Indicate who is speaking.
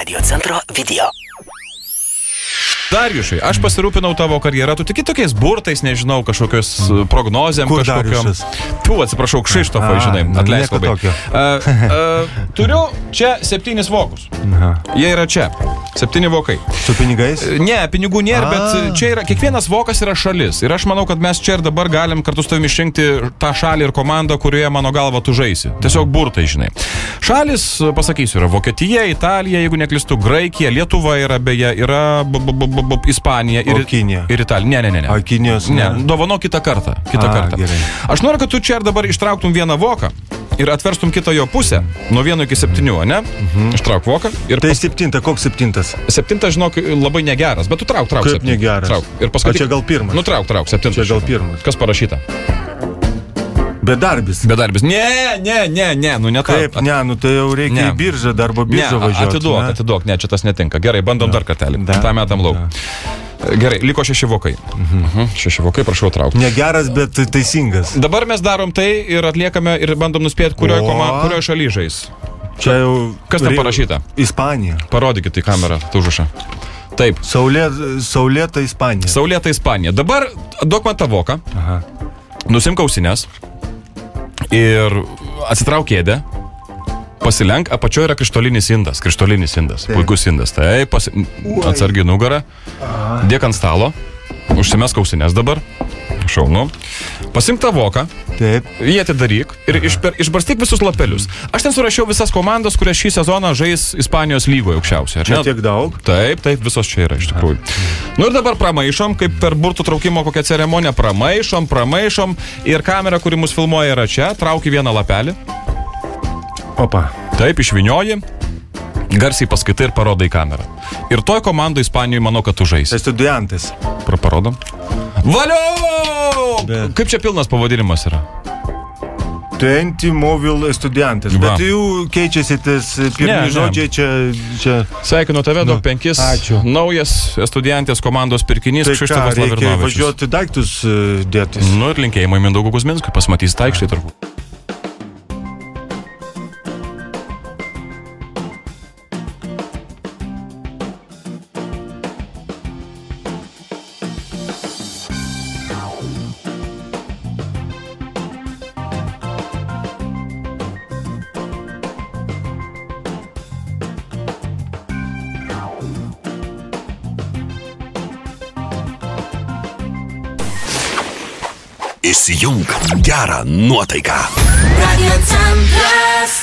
Speaker 1: Radio Centro video.
Speaker 2: Dariušai, aš pasirūpinau tavo karjerą, tu tiki tokiais burtais, nežinau, kažkokios prognozėm,
Speaker 3: Kur
Speaker 2: kažkokiam...
Speaker 3: Dariušas?
Speaker 2: Tu, atsiprašau, Kšištofai, žinai, atleisk labai. Turiu čia 7 vokus. Jie yra čia. 7 vokai.
Speaker 3: Su pinigais?
Speaker 2: Ne, pinigų nėra, bet čia yra, kiekvienas vokas yra šalis. Ir aš manau, kad mes čia ir dabar galim kartu su tavimi išrinkti tą šalį ir komandą, kurioje mano galva tu žaisi. Tiesiog burtai, žinai. Šalis, pasakysiu, yra Vokietija, Italija, jeigu neklystu, Graikija, Lietuva yra beje, yra Ispanija ir
Speaker 3: Kinija.
Speaker 2: Ir Italija. Ne.
Speaker 3: A, Kinijos ne.
Speaker 2: Dovano kitą kartą.
Speaker 3: Gerai.
Speaker 2: Aš noriu, kad tu čia ir dabar ištrauktum vieną voką ir atverstum kitą jo pusę, nuo 1 iki 7, ne? Ištrauk voką.
Speaker 3: Tai 7, koks 7?
Speaker 2: 7, žinok, labai negeras, bet tu trauk.
Speaker 3: Kaip
Speaker 2: 7.
Speaker 3: negeras?
Speaker 2: Trauk. Ir paskui...
Speaker 3: O čia gal 1?
Speaker 2: Nu, trauk, 7.
Speaker 3: Čia gal 1.
Speaker 2: Kas parašyta?
Speaker 3: Bedarbis.
Speaker 2: Ne, nu ne taip.
Speaker 3: Kaip, ne, nu tai jau reikia į biržą, darbo biržą važiuoti.
Speaker 2: Atiduok, ne, čia tas netinka. Gerai, bandom dar kartelį. Tą metam lauk. Gerai, liko 6 vokai. 6 vokai, prašau traukti.
Speaker 3: Negeras, bet teisingas.
Speaker 2: Dabar mes darom tai ir atliekame ir bandom nuspėti, kurioje šaly žais.
Speaker 3: Čia jau...
Speaker 2: Kas ten parašyta?
Speaker 3: Ispanija.
Speaker 2: Parodykit į kamerą, tu užrašą. Taip.
Speaker 3: Saulėta Ispanija.
Speaker 2: Saulėta Ispanija. Dabar duok man tą voką. Nusimk ausines. Ir atsitrauk kėdę, pasilenk, apačioje yra krištolinis indas. Puikus indas. Taip, atsargiai nugarą, dėk ant stalo, užsimesk ausines dabar, šaunu, pasimk tą voką, jį atidaryk ir išbarstyk visus lapelius. Aš ten surašiau visas komandas, kurias šį sezoną žais Ispanijos lygoje aukščiausiai.
Speaker 3: Čia tiek daug?
Speaker 2: Taip, visos čia yra iš tikrųjų. Nu ir dabar pramaišom, kaip per burtų traukimo kokią ceremoniją, pramaišom ir kamera, kuri mus filmuoja, yra čia, trauki vieną lapelį.
Speaker 3: Opa.
Speaker 2: Taip, išvinioji, garsiai paskaitai ir parodai kamerą. Ir toj komandai Ispanijoje manau, kad tu žaisi.
Speaker 3: Estudiantes.
Speaker 2: Parodom. Valio! Kaip čia pilnas pavadinimas yra?
Speaker 3: Tenti Movil Estudiantes. Bet jų keičiasi tas pirmi žodžiai čia...
Speaker 2: Sveikinu tave, duok 5.
Speaker 3: Ačiū.
Speaker 2: Naujas Estudiantes komandos pirkinys Kšištofas Lavrinovičius.
Speaker 3: Tai ką, reikia važiuoti daiktus dėtis.
Speaker 2: Nu ir linkėjimai Mindaugui Kuzminskui, pasimatys taikštai turbūt.
Speaker 1: Įsijunk gerą nuotaiką.
Speaker 4: Radio Centras.